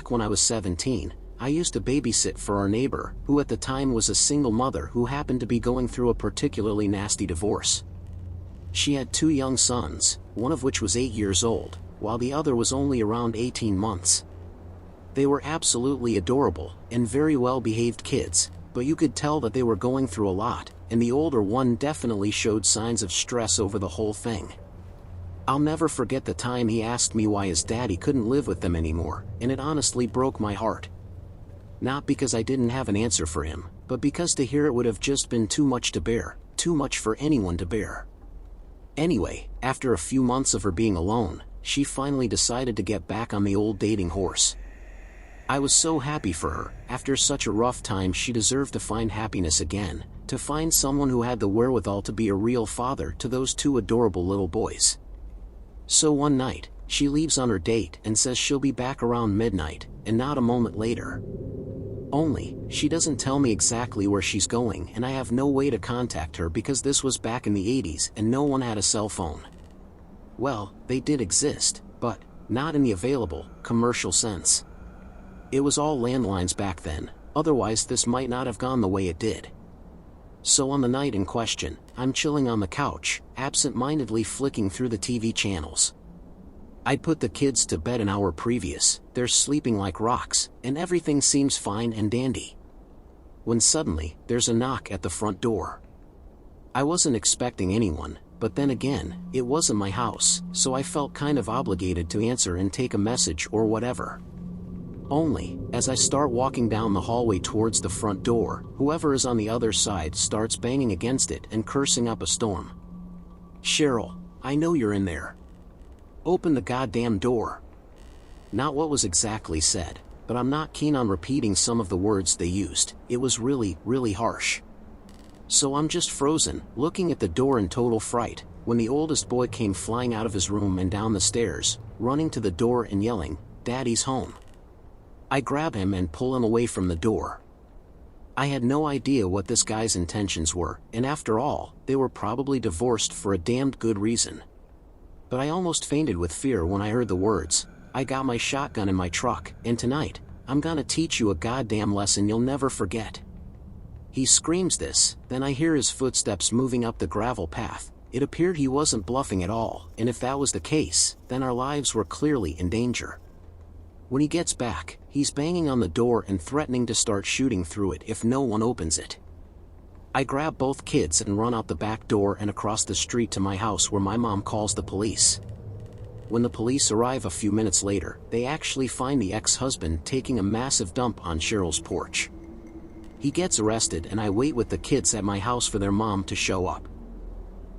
back when I was 17, I used to babysit for our neighbor, who at the time was a single mother who happened to be going through a particularly nasty divorce. She had 2 young sons, one of which was 8 years old, while the other was only around 18 months. They were absolutely adorable, and very well-behaved kids, but you could tell that they were going through a lot, and the older one definitely showed signs of stress over the whole thing. I'll never forget the time he asked me why his daddy couldn't live with them anymore, and it honestly broke my heart. Not because I didn't have an answer for him, but because to hear it would have just been too much to bear, too much for anyone to bear. Anyway, after a few months of her being alone, she finally decided to get back on the old dating horse. I was so happy for her. After such a rough time, she deserved to find happiness again, to find someone who had the wherewithal to be a real father to those 2 adorable little boys. So one night, she leaves on her date and says she'll be back around midnight, and not a moment later. Only, she doesn't tell me exactly where she's going, and I have no way to contact her because this was back in the 80s and no one had a cell phone. Well, they did exist, but not in the available, commercial sense. It was all landlines back then, otherwise this might not have gone the way it did. So on the night in question, I'm chilling on the couch, absent-mindedly flicking through the TV channels. I'd put the kids to bed an hour previous, they're sleeping like rocks, and everything seems fine and dandy. When suddenly, there's a knock at the front door. I wasn't expecting anyone, but then again, it wasn't my house, so I felt kind of obligated to answer and take a message or whatever. Only, as I start walking down the hallway towards the front door, whoever is on the other side starts banging against it and cursing up a storm. "Cheryl, I know you're in there. Open the goddamn door." Not what was exactly said, but I'm not keen on repeating some of the words they used. It was really, really harsh. So I'm just frozen, looking at the door in total fright, when the oldest boy came flying out of his room and down the stairs, running to the door and yelling, "Daddy's home." I grab him and pull him away from the door. I had no idea what this guy's intentions were, and after all, they were probably divorced for a damned good reason. But I almost fainted with fear when I heard the words, "I got my shotgun in my truck, and tonight, I'm gonna teach you a goddamn lesson you'll never forget." He screams this, then I hear his footsteps moving up the gravel path. It appeared he wasn't bluffing at all, and if that was the case, then our lives were clearly in danger. When he gets back, he's banging on the door and threatening to start shooting through it if no one opens it. I grab both kids and run out the back door and across the street to my house, where my mom calls the police. When the police arrive a few minutes later, they actually find the ex-husband taking a massive dump on Cheryl's porch. He gets arrested and I wait with the kids at my house for their mom to show up.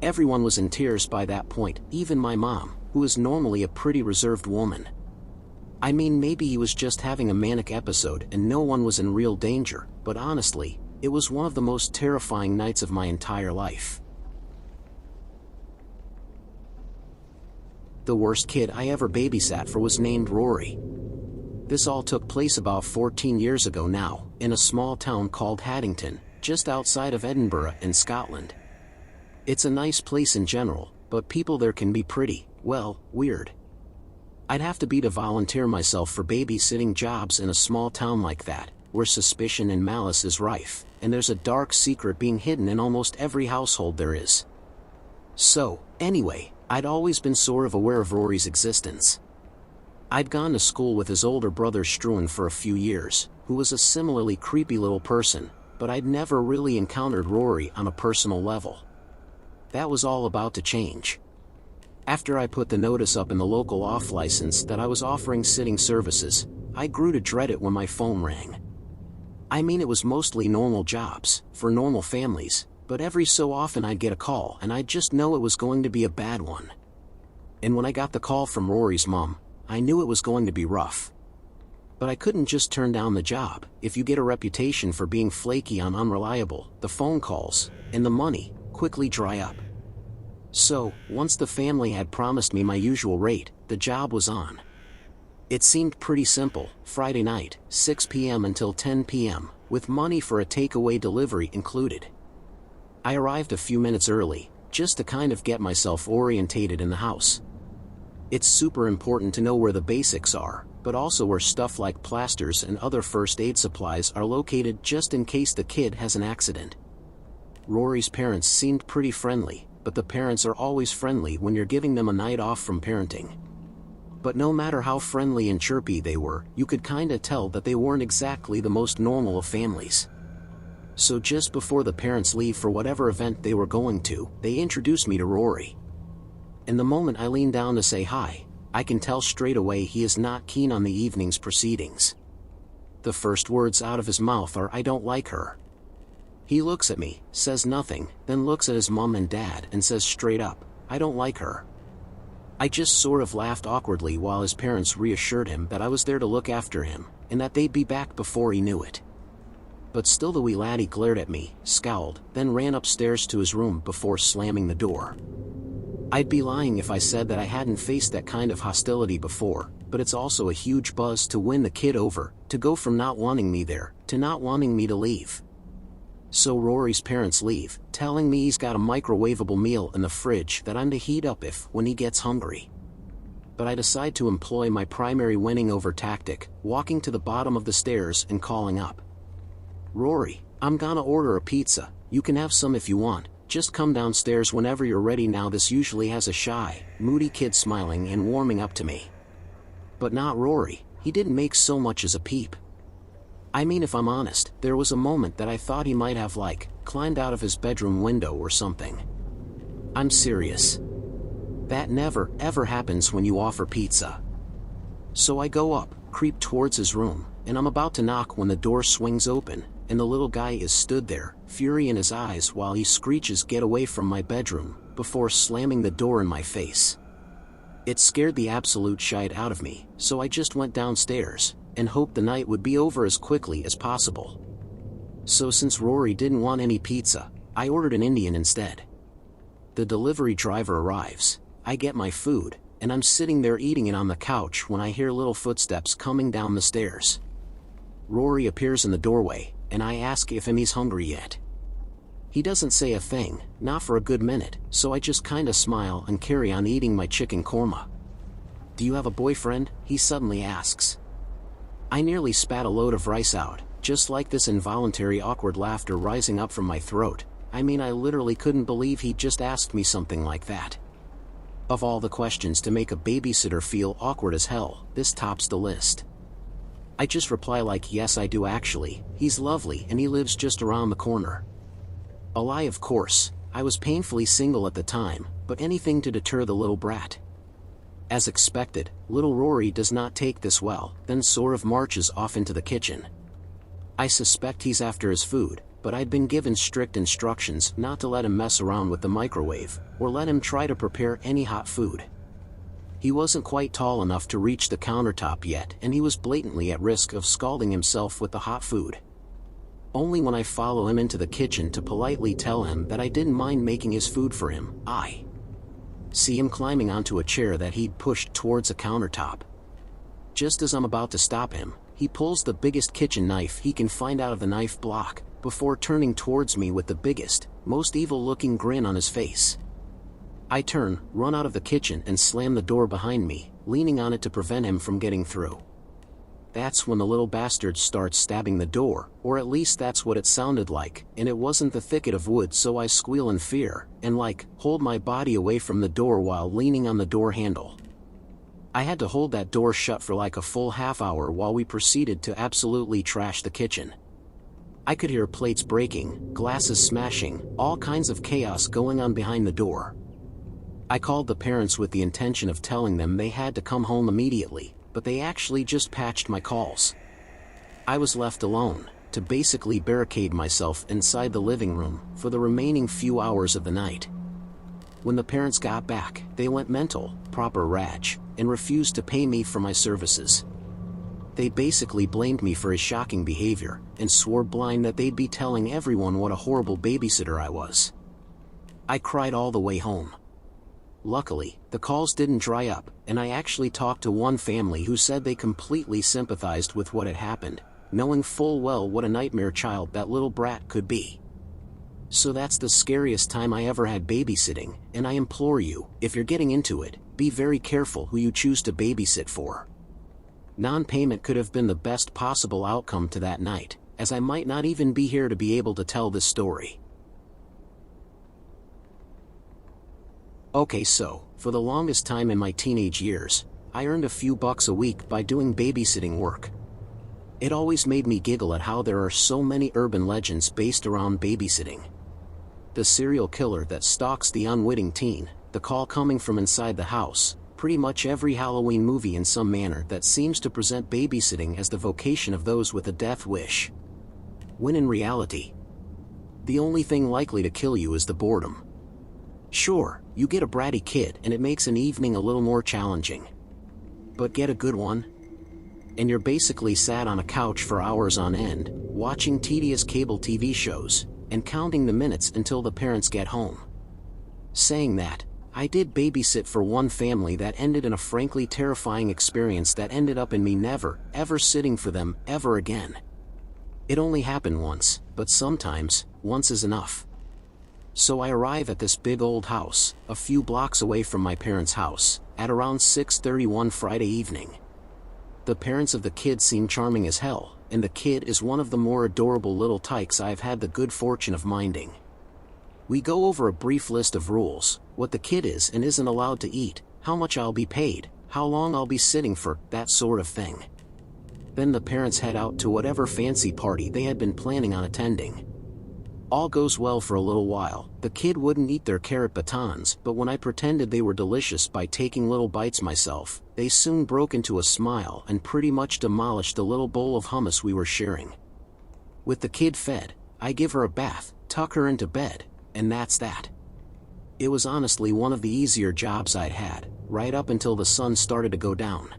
Everyone was in tears by that point, even my mom, who is normally a pretty reserved woman. I mean, maybe he was just having a manic episode and no one was in real danger, but honestly, it was one of the most terrifying nights of my entire life. The worst kid I ever babysat for was named Rory. This all took place about 14 years ago now, in a small town called Haddington, just outside of Edinburgh in Scotland. It's a nice place in general, but people there can be pretty, well, weird. I'd have to be to volunteer myself for babysitting jobs in a small town like that, where suspicion and malice is rife, and there's a dark secret being hidden in almost every household there is. So, anyway, I'd always been sort of aware of Rory's existence. I'd gone to school with his older brother Struan for a few years, who was a similarly creepy little person, but I'd never really encountered Rory on a personal level. That was all about to change. After I put the notice up in the local off-license that I was offering sitting services, I grew to dread it when my phone rang. I mean, it was mostly normal jobs, for normal families, but every so often I'd get a call and I'd just know it was going to be a bad one. And when I got the call from Rory's mom, I knew it was going to be rough. But I couldn't just turn down the job. If you get a reputation for being flaky and unreliable, the phone calls, and the money, quickly dry up. So, once the family had promised me my usual rate, the job was on. It seemed pretty simple: Friday night, 6 p.m. until 10 p.m., with money for a takeaway delivery included. I arrived a few minutes early, just to kind of get myself orientated in the house. It's super important to know where the basics are, but also where stuff like plasters and other first aid supplies are located just in case the kid has an accident. Rory's parents seemed pretty friendly, but the parents are always friendly when you're giving them a night off from parenting. But no matter how friendly and chirpy they were, you could kinda tell that they weren't exactly the most normal of families. So just before the parents leave for whatever event they were going to, they introduced me to Rory. And the moment I lean down to say hi, I can tell straight away he is not keen on the evening's proceedings. The first words out of his mouth are, "I don't like her." He looks at me, says nothing, then looks at his mom and dad and says straight up, "I don't like her." I just sort of laughed awkwardly while his parents reassured him that I was there to look after him, and that they'd be back before he knew it. But still the wee laddie glared at me, scowled, then ran upstairs to his room before slamming the door. I'd be lying if I said that I hadn't faced that kind of hostility before, but it's also a huge buzz to win the kid over, to go from not wanting me there, to not wanting me to leave. So Rory's parents leave, telling me he's got a microwavable meal in the fridge that I'm to heat up when he gets hungry. But I decide to employ my primary winning over tactic, walking to the bottom of the stairs and calling up, "Rory, I'm gonna order a pizza, you can have some if you want. Just come downstairs whenever you're ready now." This usually has a shy, moody kid smiling and warming up to me. But not Rory, he didn't make so much as a peep. I mean, if I'm honest, there was a moment that I thought he might have climbed out of his bedroom window or something. I'm serious. That never, ever happens when you offer pizza. So I go up, creep towards his room, and I'm about to knock when the door swings open, and the little guy is stood there, fury in his eyes while he screeches, "Get away from my bedroom," before slamming the door in my face. It scared the absolute shite out of me, so I just went downstairs, and hoped the night would be over as quickly as possible. So since Rory didn't want any pizza, I ordered an Indian instead. The delivery driver arrives, I get my food, and I'm sitting there eating it on the couch when I hear little footsteps coming down the stairs. Rory appears in the doorway, and I ask if he's hungry yet. He doesn't say a thing, not for a good minute, so I just kinda smile and carry on eating my chicken korma. "Do you have a boyfriend?" he suddenly asks. I nearly spat a load of rice out, just like this involuntary awkward laughter rising up from my throat. I mean, I literally couldn't believe he'd just asked me something like that. Of all the questions to make a babysitter feel awkward as hell, this tops the list. I just reply "Yes, I do actually, he's lovely and he lives just around the corner." A lie, of course. I was painfully single at the time, but anything to deter the little brat. As expected, little Rory does not take this well, then sort of marches off into the kitchen. I suspect he's after his food, but I'd been given strict instructions not to let him mess around with the microwave, or let him try to prepare any hot food. He wasn't quite tall enough to reach the countertop yet, and he was blatantly at risk of scalding himself with the hot food. Only when I follow him into the kitchen to politely tell him that I didn't mind making his food for him, I see him climbing onto a chair that he'd pushed towards a countertop. Just as I'm about to stop him, he pulls the biggest kitchen knife he can find out of the knife block, before turning towards me with the biggest, most evil-looking grin on his face. I turn, run out of the kitchen and slam the door behind me, leaning on it to prevent him from getting through. That's when the little bastard starts stabbing the door, or at least that's what it sounded like, and it wasn't the thicket of wood, so I squeal in fear, and hold my body away from the door while leaning on the door handle. I had to hold that door shut for a full half hour while we proceeded to absolutely trash the kitchen. I could hear plates breaking, glasses smashing, all kinds of chaos going on behind the door. I called the parents with the intention of telling them they had to come home immediately, but they actually just patched my calls. I was left alone, to basically barricade myself inside the living room for the remaining few hours of the night. When the parents got back, they went mental, proper rage, and refused to pay me for my services. They basically blamed me for his shocking behavior, and swore blind that they'd be telling everyone what a horrible babysitter I was. I cried all the way home. Luckily, the calls didn't dry up, and I actually talked to one family who said they completely sympathized with what had happened, knowing full well what a nightmare child that little brat could be. So that's the scariest time I ever had babysitting, and I implore you, if you're getting into it, be very careful who you choose to babysit for. Non-payment could have been the best possible outcome to that night, as I might not even be here to be able to tell this story. Okay, so, for the longest time in my teenage years, I earned a few bucks a week by doing babysitting work. It always made me giggle at how there are so many urban legends based around babysitting. The serial killer that stalks the unwitting teen, the call coming from inside the house, pretty much every Halloween movie in some manner that seems to present babysitting as the vocation of those with a death wish. When in reality, the only thing likely to kill you is the boredom. Sure, you get a bratty kid and it makes an evening a little more challenging. But get a good one, and you're basically sat on a couch for hours on end, watching tedious cable TV shows, and counting the minutes until the parents get home. Saying that, I did babysit for one family that ended in a frankly terrifying experience that ended up in me never, ever sitting for them, ever again. It only happened once, but sometimes, once is enough. So I arrive at this big old house, a few blocks away from my parents' house, at around 6:31 Friday evening. The parents of the kid seem charming as hell, and the kid is one of the more adorable little tykes I've had the good fortune of minding. We go over a brief list of rules, what the kid is and isn't allowed to eat, how much I'll be paid, how long I'll be sitting for, that sort of thing. Then the parents head out to whatever fancy party they had been planning on attending. All goes well for a little while. The kid wouldn't eat their carrot batons, but when I pretended they were delicious by taking little bites myself, they soon broke into a smile and pretty much demolished the little bowl of hummus we were sharing. With the kid fed, I give her a bath, tuck her into bed, and that's that. It was honestly one of the easier jobs I'd had, right up until the sun started to go down.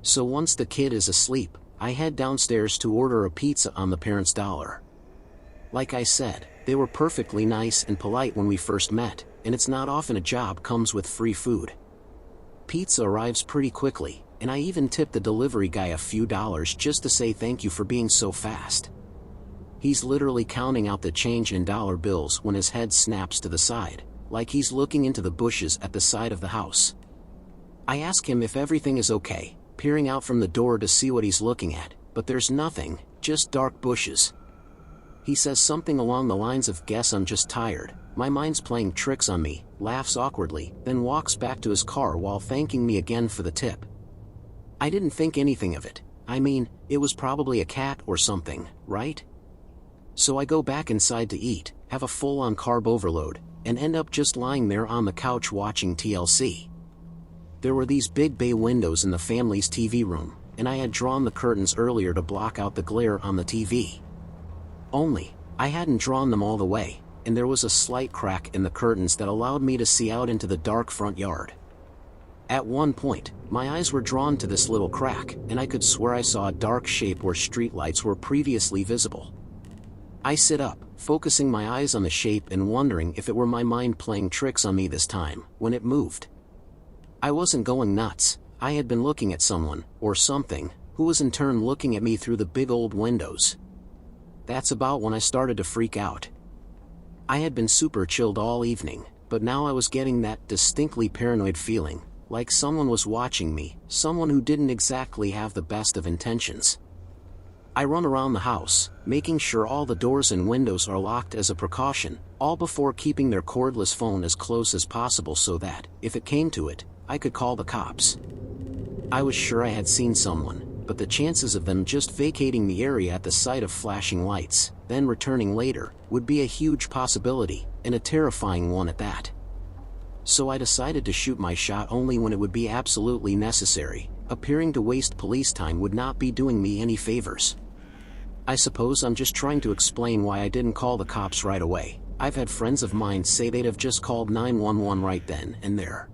So once the kid is asleep, I head downstairs to order a pizza on the parents' dollar. Like I said, they were perfectly nice and polite when we first met, and it's not often a job comes with free food. Pizza arrives pretty quickly, and I even tipped the delivery guy a few dollars just to say thank you for being so fast. He's literally counting out the change in dollar bills when his head snaps to the side, like he's looking into the bushes at the side of the house. I ask him if everything is okay, peering out from the door to see what he's looking at, but there's nothing, just dark bushes. He says something along the lines of "guess I'm just tired, my mind's playing tricks on me," laughs awkwardly, then walks back to his car while thanking me again for the tip. I didn't think anything of it. I mean, it was probably a cat or something, right? So I go back inside to eat, have a full-on carb overload, and end up just lying there on the couch watching TLC. There were these big bay windows in the family's TV room, and I had drawn the curtains earlier to block out the glare on the TV. Only, I hadn't drawn them all the way, and there was a slight crack in the curtains that allowed me to see out into the dark front yard. At one point, my eyes were drawn to this little crack, and I could swear I saw a dark shape where streetlights were previously visible. I sit up, focusing my eyes on the shape and wondering if it were my mind playing tricks on me this time, when it moved. I wasn't going nuts. I had been looking at someone, or something, who was in turn looking at me through the big old windows. That's about when I started to freak out. I had been super chilled all evening, but now I was getting that distinctly paranoid feeling, like someone was watching me, someone who didn't exactly have the best of intentions. I run around the house, making sure all the doors and windows are locked as a precaution, all before keeping their cordless phone as close as possible so that, if it came to it, I could call the cops. I was sure I had seen someone, but the chances of them just vacating the area at the sight of flashing lights, then returning later, would be a huge possibility, and a terrifying one at that. So I decided to shoot my shot only when it would be absolutely necessary. Appearing to waste police time would not be doing me any favors. I suppose I'm just trying to explain why I didn't call the cops right away. I've had friends of mine say they'd have just called 911 right then and there.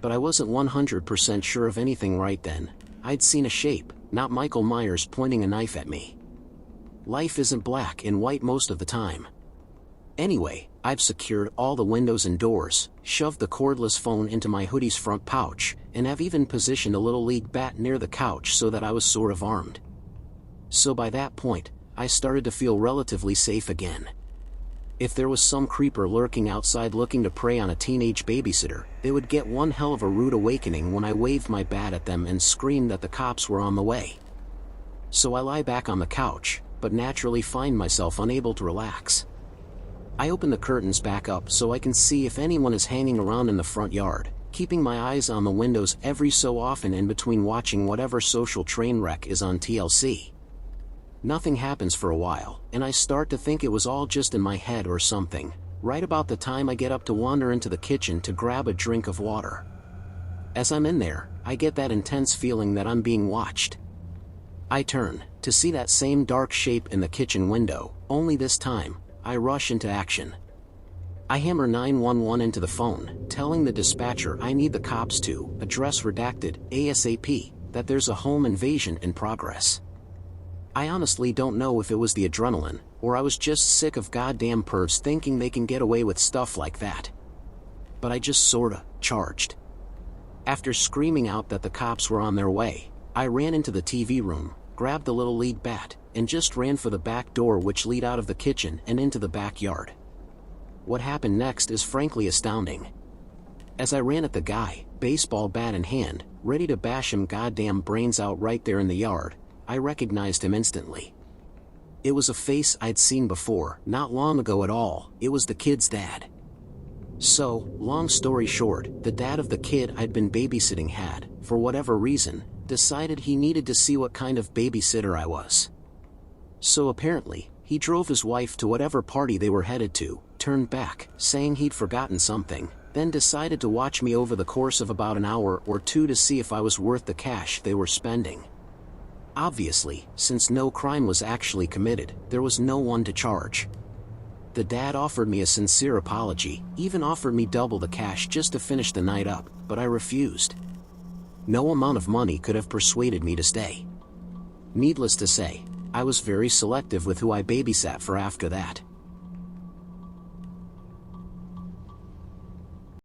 But I wasn't 100% sure of anything right then. I'd seen a shape, not Michael Myers pointing a knife at me. Life isn't black and white most of the time. Anyway, I've secured all the windows and doors, shoved the cordless phone into my hoodie's front pouch, and have even positioned a little league bat near the couch so that I was sort of armed. So by that point, I started to feel relatively safe again. If there was some creeper lurking outside looking to prey on a teenage babysitter, they would get one hell of a rude awakening when I waved my bat at them and screamed that the cops were on the way. So I lie back on the couch, but naturally find myself unable to relax. I open the curtains back up so I can see if anyone is hanging around in the front yard, keeping my eyes on the windows every so often in between watching whatever social train wreck is on TLC. Nothing happens for a while, and I start to think it was all just in my head or something, right about the time I get up to wander into the kitchen to grab a drink of water. As I'm in there, I get that intense feeling that I'm being watched. I turn, to see that same dark shape in the kitchen window, only this time, I rush into action. I hammer 911 into the phone, telling the dispatcher I need the cops to, address redacted, ASAP, that there's a home invasion in progress. I honestly don't know if it was the adrenaline, or I was just sick of goddamn pervs thinking they can get away with stuff like that. But I just sorta charged. After screaming out that the cops were on their way, I ran into the TV room, grabbed the little lead bat, and just ran for the back door which lead out of the kitchen and into the backyard. What happened next is frankly astounding. As I ran at the guy, baseball bat in hand, ready to bash him goddamn brains out right there in the yard, I recognized him instantly. It was a face I'd seen before, not long ago at all. It was the kid's dad. So, long story short, the dad of the kid I'd been babysitting had, for whatever reason, decided he needed to see what kind of babysitter I was. So apparently, he drove his wife to whatever party they were headed to, turned back, saying he'd forgotten something, then decided to watch me over the course of about an hour or two to see if I was worth the cash they were spending. Obviously, since no crime was actually committed, there was no one to charge. The dad offered me a sincere apology, even offered me double the cash just to finish the night up, but I refused. No amount of money could have persuaded me to stay. Needless to say, I was very selective with who I babysat for after that.